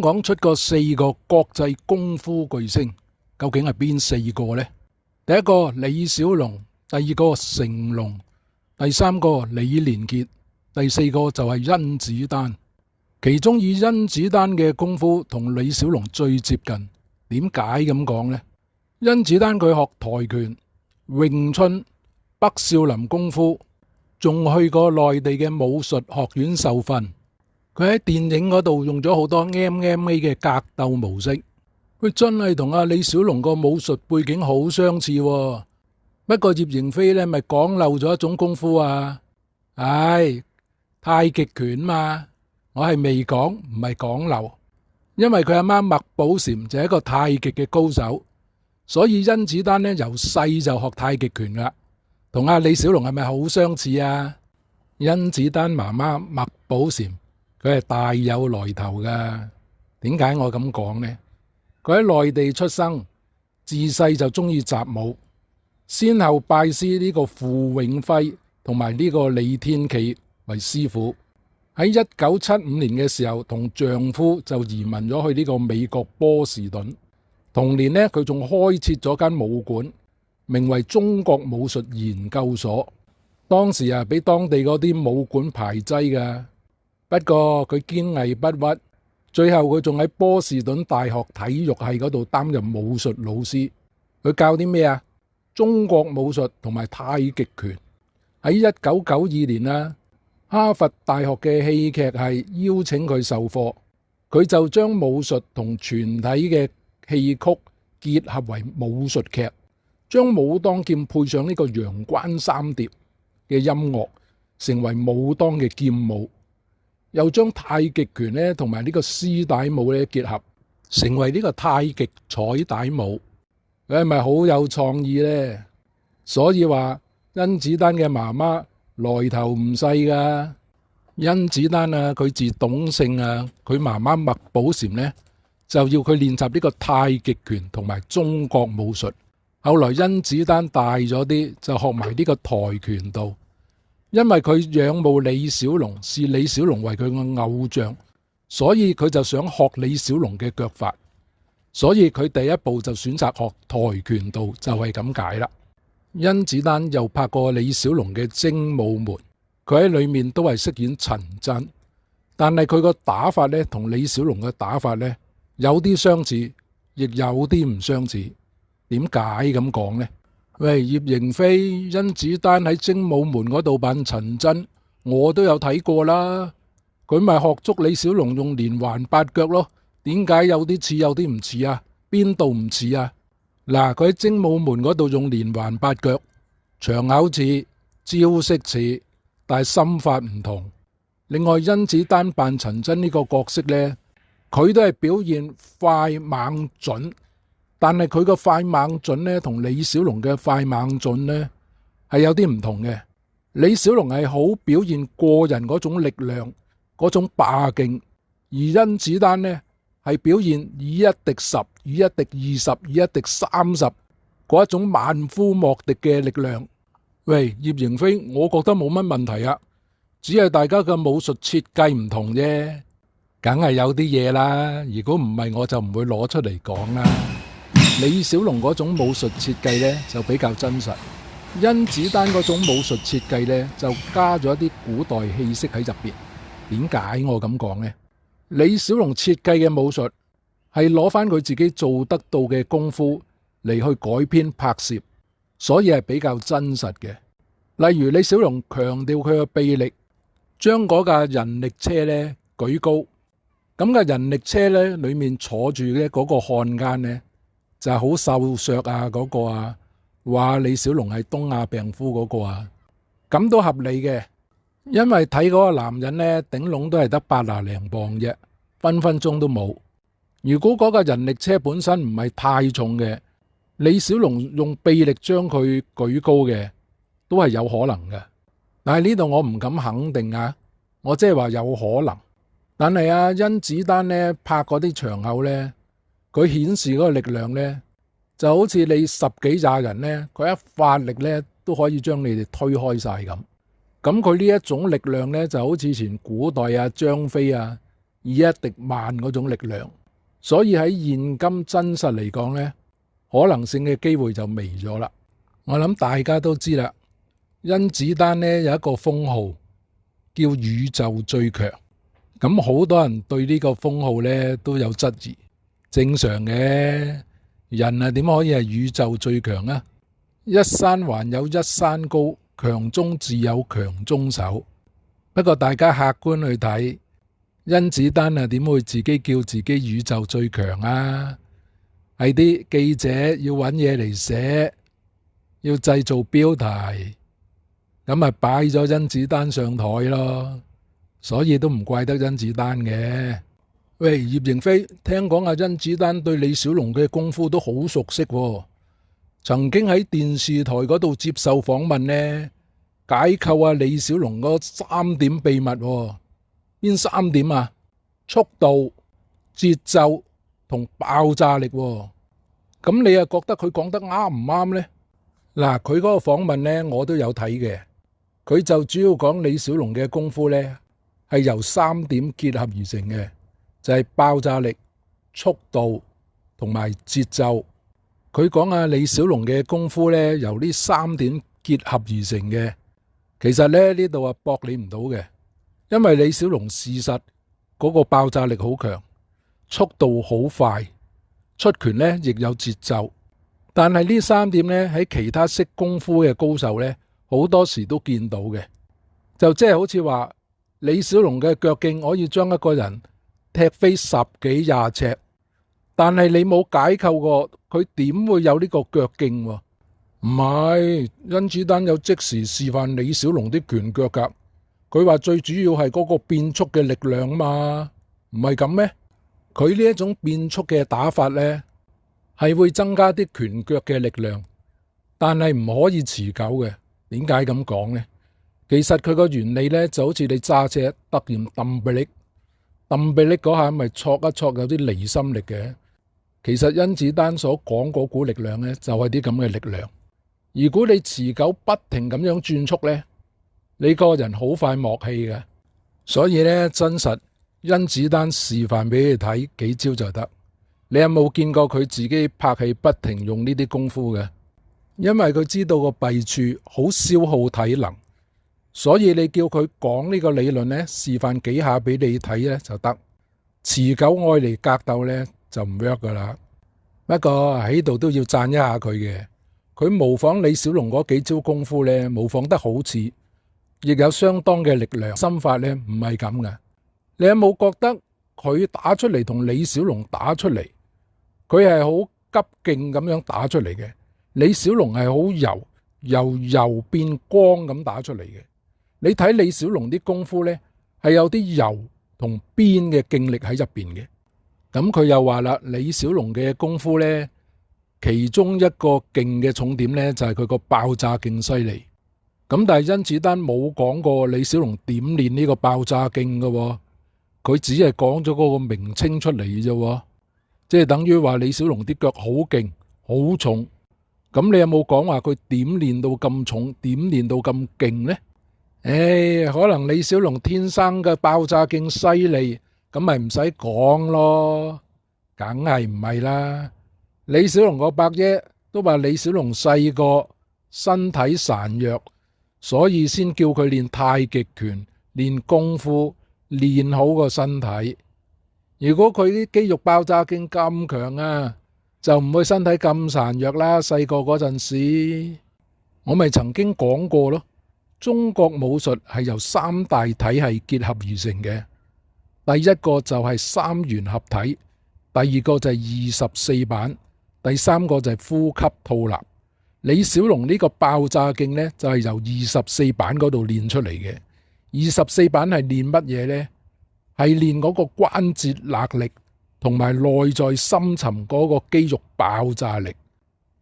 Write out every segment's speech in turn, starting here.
港出過4個國際功夫巨星，究竟係邊4個呢？第一個李小龍，第二個成龍，第三個李連杰，第四個就係甄子丹。其中以甄子丹嘅功夫同李小龍最接近。點解咁講呢？甄子丹佢學跆拳、詠春、北少林功夫，仲去過內地嘅武術學院受訓。佢喺電影嗰度用咗好多 MMA 嘅格鬥模式，佢真係同阿李小龍個武術背景好相似喎。不過葉迎飛呢咪講漏咗一種功夫啊！太極拳嘛，我係未講，唔係講漏。因為佢阿媽麥寶嬋就係一個太極嘅高手，所以甄子丹呢由細就學太極拳啦，同阿李小龍係咪好相似啊？甄子丹媽媽麥寶嬋佢係大有來頭噶。點解我咁講呢？佢喺內地出生，自細就中意習武，先後拜師呢個傅永輝同埋呢個李天琪為師傅。喺1975年嘅時候，同丈夫就移民咗去呢個美國波士頓。同年呢，佢仲開設咗間武館，名為中國武術研究所。當時啊，俾當地嗰啲武館排擠噶。不過佢堅毅不屈，最後佢仲喺波士頓大學體育系嗰度擔任武術老師。佢教啲咩啊？中國武術同埋太極拳。喺1992年啦，哈佛大學嘅戲劇系邀請佢授課，佢就將武術同全體嘅戲曲結合為武術劇，將武當劍配上呢個陽關三疊嘅音樂，成為武當嘅劍舞，又將太極拳呢同埋呢個絲帶舞呢結合，成為呢個太極彩帶舞。佢係咪好有創意呢？所以話甄子丹嘅媽媽來頭唔細噶。甄子丹啊，佢自董姓啊，佢媽媽麥寶嬋呢就要佢練習呢個太極拳同埋中國武術。後來甄子丹大咗啲，就學埋呢個跆拳道。因為佢仰慕李小龍，視李小龍為佢嘅偶像，所以佢就想學李小龍嘅腳法。所以佢第一步就選擇學跆拳道，就係咁解啦。甄子丹又拍過李小龍嘅《精武門》，佢喺裏面都係飾演陳真，但係佢個打法呢，同李小龍嘅打法呢，有啲相似，亦有啲唔相似。點解咁講呢？喂，葉迎飛、甄子丹喺《精武門》嗰度扮陳真，我都有睇過啦。佢咪學足李小龍用連環八腳咯？點解有啲似有啲唔似啊？邊度唔似啊？嗱，佢喺《精武門》嗰度用連環八腳，場口似，招式似，但係心法唔同。另外，甄子丹扮陳真呢個角色呢，佢都係表現快猛準，但係佢個快猛準呢，同李小龍嘅快猛準呢係有啲唔同嘅。李小龍係好表現個人嗰種力量，嗰種霸勁，而甄子丹呢係表現以一敵十，以一敵20，以一敵30嗰一種萬夫莫敵嘅力量。喂，葉迎飛，我覺得冇乜問題啊，只係大家嘅武術設計唔同啫，梗係有啲嘢啦。如果唔係，我就唔會攞出嚟講啦。李小龍嗰種武術設計呢就比較真實，甄子丹嗰種武術設計呢就加咗一啲古代氣息喺入邊。點解我咁講呢？李小龍設計嘅武術係攞翻佢自己做得到嘅功夫嚟去改編拍攝，所以係比較真實嘅。例如李小龍強調佢嘅臂力，將嗰架人力車呢舉高，咁嘅人力車呢裏面坐住嘅嗰個漢奸呢就係好瘦削啊，嗰個啊，話李小龍係東亞病夫嗰個啊，咁都合理嘅。因為睇嗰個男人呢，頂籠都係得80零磅啫，分分鐘都冇。如果嗰個人力車本身唔係太重嘅，李小龍用臂力將佢舉高嘅，都係有可能嘅。但係呢度我唔敢肯定啊，我即係話有可能。但係啊，甄子丹呢拍嗰啲場口呢，佢顯示嗰個力量呢，就好似你10幾20人呢，佢一發力呢都可以將你哋推開晒咁。咁佢呢一種力量呢，就好似以前古代啊張飛啊，以一敵萬嗰種力量。所以喺現今真實嚟講呢，可能性嘅機會就微咗啦。我諗大家都知啦，甄子丹呢有一個封號叫宇宙最強，咁好多人對呢個封號呢都有質疑。正常嘅，人啊點可以係宇宙最強啊？一山還有一山高，強中自有強中手。不過大家客觀去睇，甄子丹啊點會自己叫自己宇宙最強啊？係啲記者要揾嘢嚟寫，要製造標題，咁咪擺咗甄子丹上台咯。所以都唔怪得甄子丹嘅。喂，葉迎飛，聽講阿甄子丹對李小龍嘅功夫都好熟悉喎，曾經喺電視台嗰度接受訪問呢，解構李小龍嗰3點秘密喎。邊3點啊？速度、節奏同爆炸力喎。咁你又覺得佢講得啱唔啱呢？嗱，佢嗰個訪問呢，我都有睇嘅。佢就主要講李小龍嘅功夫呢，係由3點結合而成嘅，就係爆炸力、速度同埋節奏。佢講李小龍嘅功夫呢，由呢3點結合而成嘅。其實呢度駁你唔到嘅，因為李小龍事實嗰個爆炸力好強，速度好快，出拳呢亦有節奏。但係呢3點呢，喺其他識功夫嘅高手呢，好多時都見到嘅。就即係好似話李小龍嘅腳勁可以將一個人踢飛10幾20尺，但係你冇解構過佢點會有呢個腳勁喎？唔係，甄子丹有即時示範李小龍啲拳腳噶。佢話最主要係嗰個變速嘅力量嘛，唔係咁咩？佢呢一種變速嘅打法呢，係會增加啲拳腳嘅力量，但係唔可以持久嘅。點解咁講呢？其實佢個原理呢，就好似你揸車突然揼鼻力嗰下，咪挫一挫有啲離心力嘅。其實甄子丹所講嗰股力量呢，就係啲咁嘅力量。如果你持久不停咁樣轉速呢，你個人好快磨氣嘅。所以呢，真實甄子丹示範俾你睇幾招就得。你有冇見過佢自己拍戲不停用呢啲功夫嘅？因為佢知道個弊處好消耗體能，所以你叫佢講呢個理論呢，示範幾下俾你睇呢就得。持久愛嚟格鬥呢，就唔 work 噶啦。不過喺度都要讚一下佢嘅，佢模仿李小龍嗰幾招功夫呢，模仿得好似，亦有相當嘅力量。心法呢唔係咁嘅。你有冇覺得佢打出嚟同李小龍打出嚟，佢係好急勁咁樣打出嚟嘅？李小龍係好由柔變光咁打出嚟嘅。你睇李小龍啲功夫呢，係有啲柔同邊嘅勁力喺入邊嘅。咁佢又話啦，李小龍嘅功夫呢，其中一個勁嘅重點呢，就係佢個爆炸勁犀利。咁但係甄子丹冇講過李小龍點練呢個爆炸勁㗎，佢只係講咗嗰個名稱出嚟啫，即係等於話李小龍啲腳好勁好重。咁你有冇講話佢點練到咁重，點練到咁勁呢？可能李小龍天生嘅爆炸勁犀利，咁咪唔使講咯，梗係唔係啦。李小龍個伯爺都話李小龍細個身體孱弱，所以先叫佢練太極拳，練功夫，練好個身體。如果佢啲肌肉爆炸勁咁強啊，就唔會身體咁孱弱啦。細個嗰陣時，我咪曾經講過咯。中國武術係由3大體系結合而成嘅。第一個就係3元合體，第二個就係24板，第3個就係呼吸吐納。李小龍呢個爆炸勁呢，就係由24板嗰度練出嚟嘅。24板係練乜嘢呢？係練嗰個關節勒力同埋內在深層嗰個肌肉爆炸力。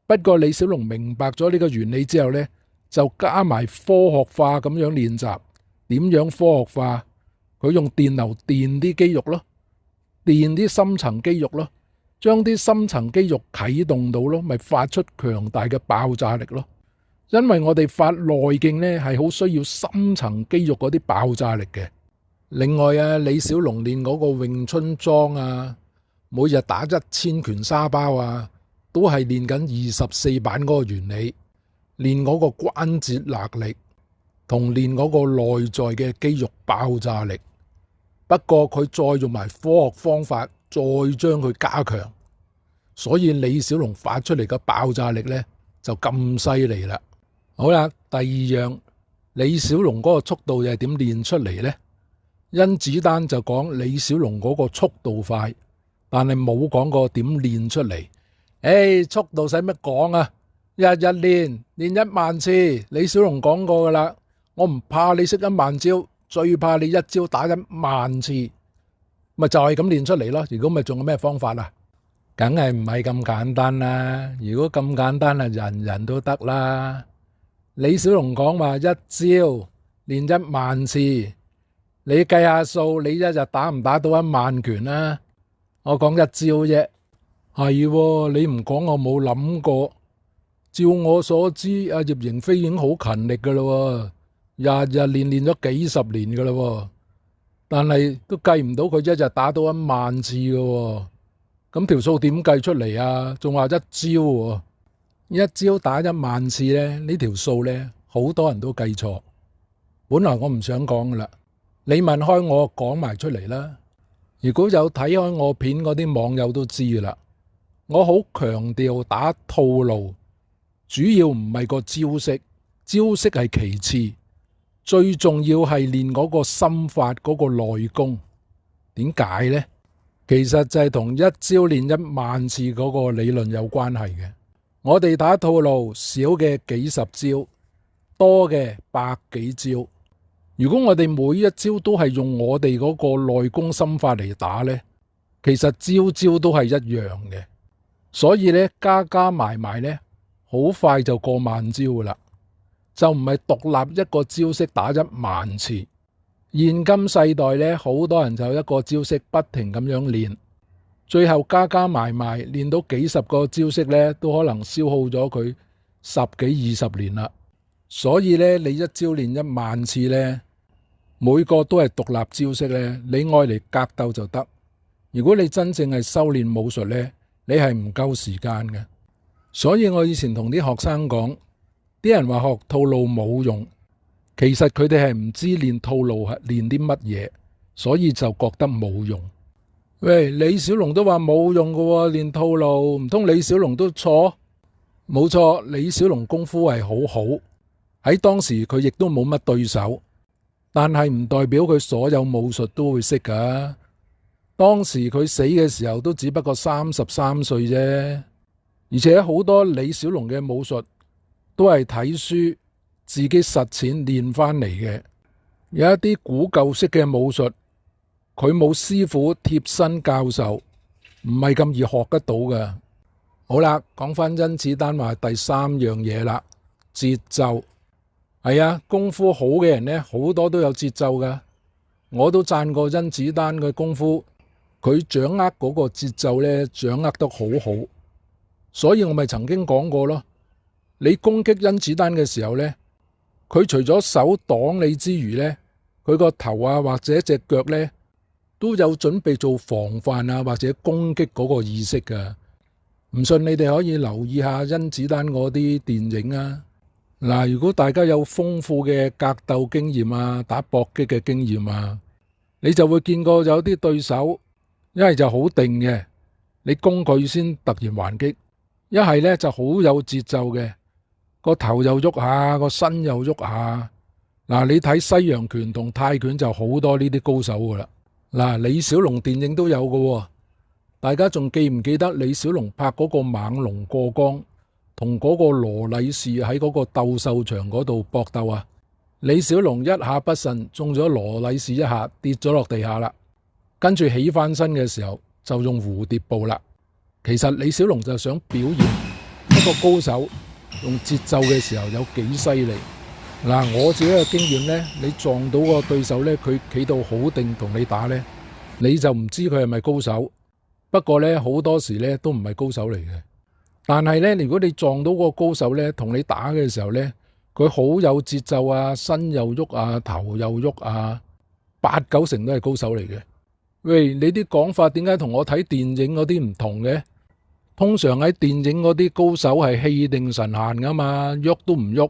不過李小龍明白咗呢個原理之後呢，就加埋科學化咁樣練習。點樣科學化？佢用電流電啲肌肉咯，電啲深層肌肉咯，將啲深層肌肉啟動到咯，咪發出強大嘅爆炸力咯。因為我哋發內勁呢，係好需要深層肌肉嗰啲爆炸力嘅。另外啊，李小龍練嗰個詠春樁啊，每日打1000拳沙包啊，都係練緊24板嗰個原理，練嗰個關節勒力，同練嗰個內在嘅肌肉爆炸力。不過佢再用埋科學方法，再將佢加強，所以李小龍發出嚟嘅爆炸力呢，就咁犀利啦。好啦，第二樣，李小龍嗰個速度又係點練出嚟呢？甄子丹就講李小龍嗰個速度快，但係冇講過點練出嚟。速度使乜講啊？日日練10000次，李小龍講過噶啦。我唔怕你識10000招，最怕你一招打10000次，咪就係咁練出嚟咯。如果咪仲有咩方法啊？梗係唔係咁簡單啦。如果咁簡單啊，人人都得啦。李小龍講話一招練10000次。你計下數，你一日打唔打到10000拳啊？我講一招啫，係你唔講我冇諗過。照我所知，阿葉盈飛已經好勤力噶啦，日日練咗幾十年噶啦，但係都計唔到佢一日打到10000次噶，咁條數點計出嚟啊？仲話一招，一招打10000次咧，呢條數咧好多人都計錯。本來我唔想講噶啦。你問開我講埋出嚟啦。如果有睇開我片嗰啲網友都知啦，我好強調打套路，主要唔係個招式，招式係其次，最重要係練嗰個心法嗰個內功。點解呢？其實就係同一招練10000次嗰個理論有關係嘅。我哋打套路，少嘅幾十招，多嘅百幾招。如果我哋每一招都係用我哋嗰個內功心法嚟打呢，其實招招都係一樣嘅，所以呢，加加埋埋呢，好快就過萬招噶啦，就唔係獨立一個招式打10000次。現今世代呢，好多人就一個招式不停咁樣練，最後加加埋埋練到幾十個招式呢，都可能消耗咗佢10幾20年啦。所以咧，你一招練10000次咧，每個都係獨立招式咧，你愛嚟格鬥就得。如果你真正係修煉武術咧，你係唔夠時間嘅。所以我以前同啲學生講，啲人話學套路冇用，其實佢哋係唔知練套路係練啲乜嘢，所以就覺得冇用。喂，李小龍都話冇用㗎喎，練套路，唔通李小龍都錯？冇錯，李小龍功夫係好好。喺當時佢亦都冇乜對手，但係唔代表佢所有武術都會識㗎。當時佢死嘅時候都只不過33歲啫，而且好多李小龍嘅武術都係睇書自己實踐練翻嚟嘅。有一啲古舊式嘅武術，佢冇師傅貼身教授，唔係咁易學得到㗎。好啦，講翻甄子丹話第三樣嘢啦，節奏。係啊，功夫好嘅人呢，好多都有節奏噶。我都讚過甄子丹嘅功夫，佢掌握嗰個節奏呢，掌握得好好。所以我咪曾經講過咯，你攻擊甄子丹嘅時候呢，佢除咗手擋你之餘呢，佢個頭啊或者隻腳呢，都有準備做防範啊或者攻擊嗰個意識噶。唔信你哋可以留意下甄子丹嗰啲電影啊。嗱，如果大家有豐富嘅格鬥經驗啊，打搏擊嘅經驗啊，你就會見過有啲對手一係就好定嘅，你攻佢先突然還擊；一係呢就好有節奏嘅，個頭又喐下，個身又喐下。嗱，你睇西洋拳同泰拳就好多呢啲高手噶啦。嗱，李小龍電影都有噶，大家仲記唔記得李小龍拍嗰個猛龍過江？同嗰個羅禮士喺嗰個鬥獸場嗰度搏鬥啊！李小龍一下不慎中咗羅禮士一下，跌咗落地下啦。跟住起翻身嘅時候就用蝴蝶步啦。其實李小龍就想表現一個高手用節奏嘅時候有幾犀利。嗱，我自己嘅經驗呢，你撞到個對手呢，佢企到好定同你打呢，你就唔知佢係咪高手。不過呢，好多時呢都唔係高手嚟嘅。但係咧，如果你撞到個高手咧，同你打嘅時候咧，佢好有節奏啊，身又喐啊，頭又喐啊， 8、9成都係高手嚟嘅。喂，你啲講法點解同我睇電影嗰啲唔同嘅？通常喺電影嗰啲高手係氣定神閒噶嘛，喐都唔喐，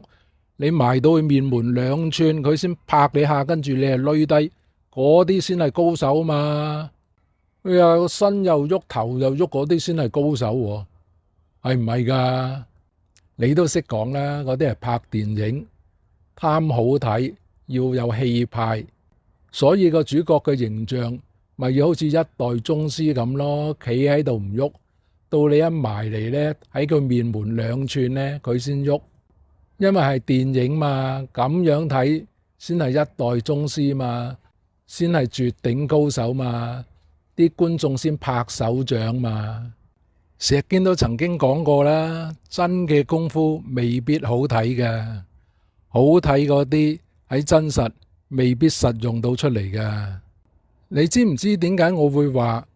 你埋到佢面門2寸，佢先拍你下，跟住你係累低，嗰啲先係高手嘛。哎呀，個身又喐，頭又喐，嗰啲先係高手喎，係唔係噶？你都識講啦，嗰啲係拍電影，貪好睇，要有氣派，所以個主角嘅形象咪要好似一代宗師咁咯，企喺度唔喐，到你一埋嚟呢，喺佢面門2寸呢，佢先喐，因為係電影嘛，咁樣睇先係一代宗師嘛，先係絕頂高手嘛，啲觀眾先拍手掌嘛。石堅都曾經講過啦，真嘅功夫未必好睇嘅，好睇嗰啲喺真實未必實用到出嚟嘅。你知唔知點解我會話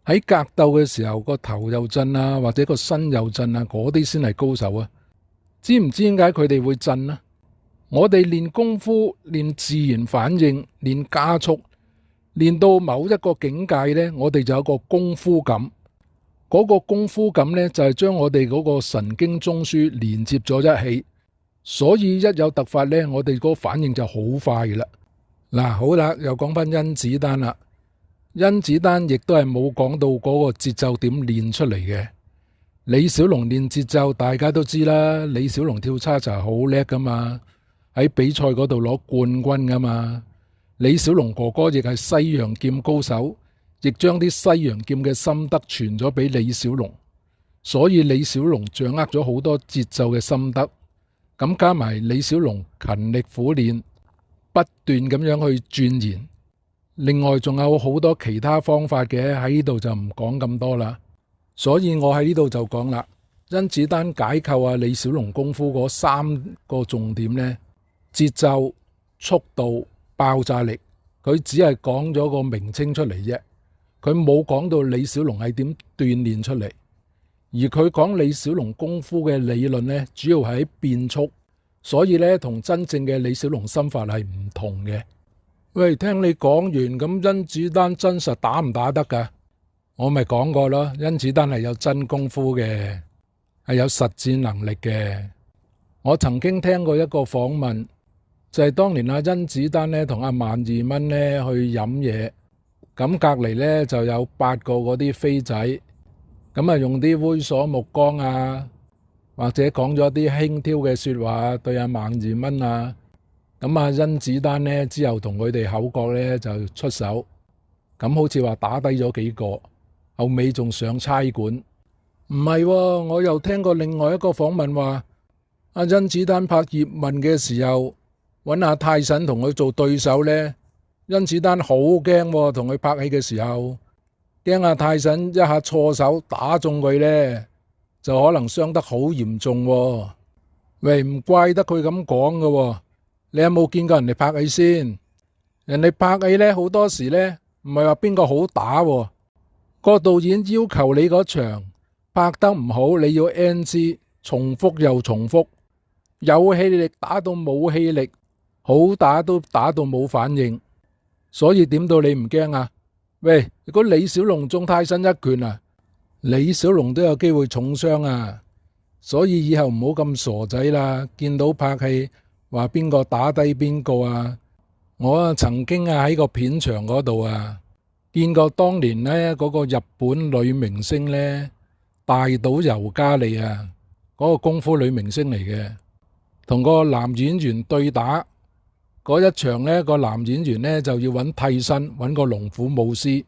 喺格鬥嘅時候個頭又震啊，或者個身又震啊，嗰啲先係高手啊？知唔知點解佢哋會震啊？我哋練功夫練自然反應，練加速，練到某一個境界呢，我哋就有個功夫感。嗰個功夫感呢，就係將我哋嗰個神經中樞連接咗一起，所以一有突發呢，我哋嗰個反應就好快噶啦。嗱，好啦，又講翻甄子丹啦。甄子丹亦都係冇講到嗰個節奏點練出嚟嘅。李小龍練節奏，大家都知啦。李小龍跳叉就好叻噶嘛，喺比賽嗰度攞冠軍噶嘛。李小龍哥哥亦係西洋劍高手，亦將啲西洋劍嘅心得傳咗俾李小龍，所以李小龍掌握咗好多節奏嘅心得。咁加埋李小龍勤力苦練，不斷咁樣去鑽研。另外仲有好多其他方法嘅，喺呢度就唔講咁多啦。所以我喺呢度就講啦，甄子丹解構啊李小龍功夫嗰3個重點呢：節奏、速度、爆炸力。佢只係講咗個名稱出嚟啫，佢冇講到李小龍係點鍛煉出嚟。而佢講李小龍功夫嘅理論呢，主要係喺變速，所以呢，同真正嘅李小龍心法係唔同嘅。喂，聽你講完，咁甄子丹真實打唔打得噶？我咪講過咯，甄子丹係有真功夫嘅，係有實戰能力嘅。我曾經聽過一個訪問，就係當年阿甄子丹呢同阿萬二蚊呢去飲嘢，咁隔籬呢就有8個嗰啲飛仔，咁啊用啲猥瑣目光啊，或者講咗啲輕佻嘅說話對阿萬二蚊啊，咁阿甄子丹呢之後同佢哋口角呢就出手，咁好似話打低咗幾個，後尾仲上差館。唔係喎，我又聽過另外一個訪問話，阿甄子丹拍葉問嘅時候，揾阿泰臣同佢做對手呢，甄子丹好驚，同佢拍戲嘅時候，驚阿泰臣一下錯手打中佢呢，就可能傷得好嚴重喎。喂，唔怪得佢咁講㗎，你有冇見過人哋拍戲先？人哋拍戲呢，好多時呢，唔係話邊個好打喎，個導演要求你嗰場拍得唔好，你要 NG， 重複又重複，有氣力打到冇氣力，好打都打到冇反應，所以點到你唔驚啊？喂，如果李小龍中泰臣一拳啊，李小龍都有機會重傷啊！所以以後唔好咁傻仔啦，見到拍戲話邊個打低邊個啊！我曾經喺個片場嗰度啊，見過當年呢嗰個日本女明星呢，大島由加利啊，嗰個功夫女明星嚟嘅，同個男演員對打嗰一場呢，個男演員呢就要揾替身，揾個龍虎武師，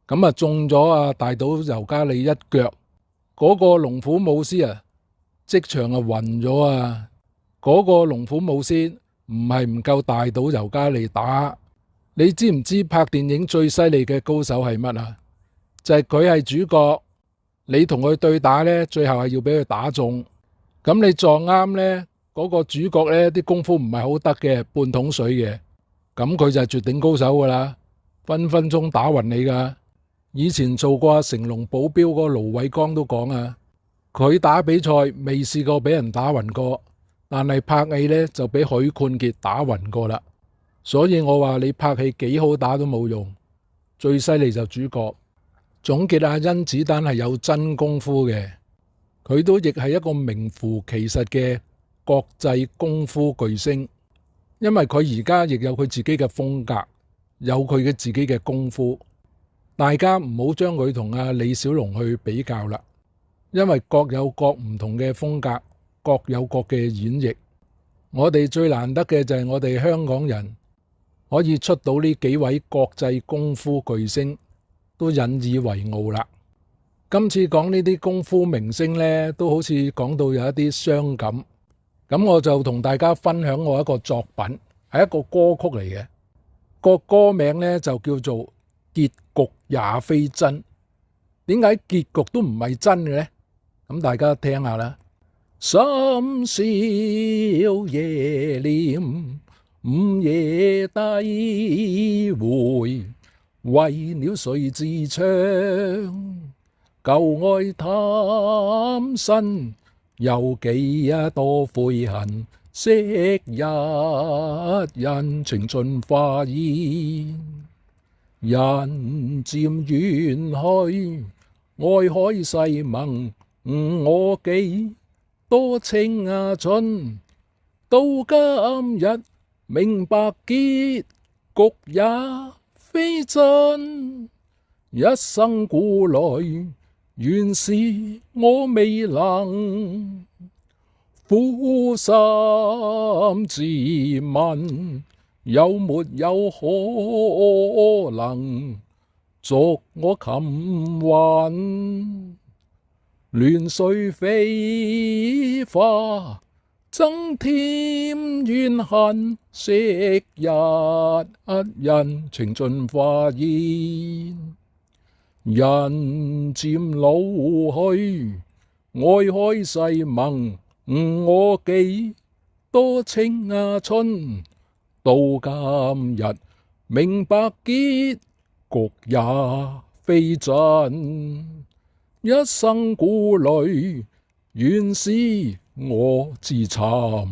咁啊中咗啊大島由加利一腳，嗰個龍虎武師啊即場啊暈咗啊！嗰個龍虎武師唔係唔夠大島由加利打，你知唔知拍電影最犀利嘅高手係乜啊？就係佢係主角，你同佢對打呢，最後係要俾佢打中，咁你撞啱呢，嗰個主角呢啲功夫唔係好得嘅，半桶水嘅，咁佢就係絕頂高手噶啦，分分鐘打暈你噶。以前做過成龍保鏢嗰個盧偉光都講啊，佢打比賽未試過俾人打暈過，但係拍戲呢就俾許冠傑打暈過啦。所以我話你拍戲幾好打都冇用，最犀利就主角。總結下，甄子丹係有真功夫嘅，佢都亦係一個名副其實嘅國際功夫巨星。因為佢而家亦有佢自己嘅風格，有佢嘅自己嘅功夫。大家唔好將佢同阿李小龍去比較啦，因為各有各唔同嘅風格，各有各嘅演繹。我哋最難得嘅就係我哋香港人可以出到呢幾位國際功夫巨星，都引以為傲啦。今次講呢啲功夫明星呢，都好似講到有一啲傷感。咁我就同大家分享我一個作品，係一個歌曲嚟嘅。個歌名呢就叫做《結局也非真》。點解結局都唔係真嘅呢？咁大家聽下啦。深宵夜念，午夜低回，為了誰自唱？舊愛貪新，有幾多悔恨？昔日人情盡化煙，人漸遠去，愛海誓盟，我幾多青春？到今日明白結局也非真，一生顧慮原是我未能，苦心自問有沒有可能續我琴魂？亂碎飛花增添怨恨，昔日人情盡化煙，人漸老去，愛海誓盟，我幾多青春？到今日明白結局也非真，一生顧慮原是我自尋。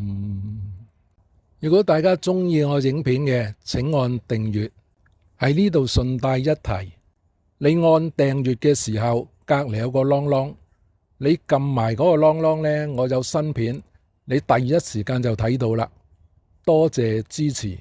如果大家中意我影片嘅，請按訂閱。喺呢度順帶一提，你按訂閱嘅時候，隔籬有個啷啷，你撳埋嗰個啷啷呢，我有新片，你第一時間就睇到啦。多謝支持。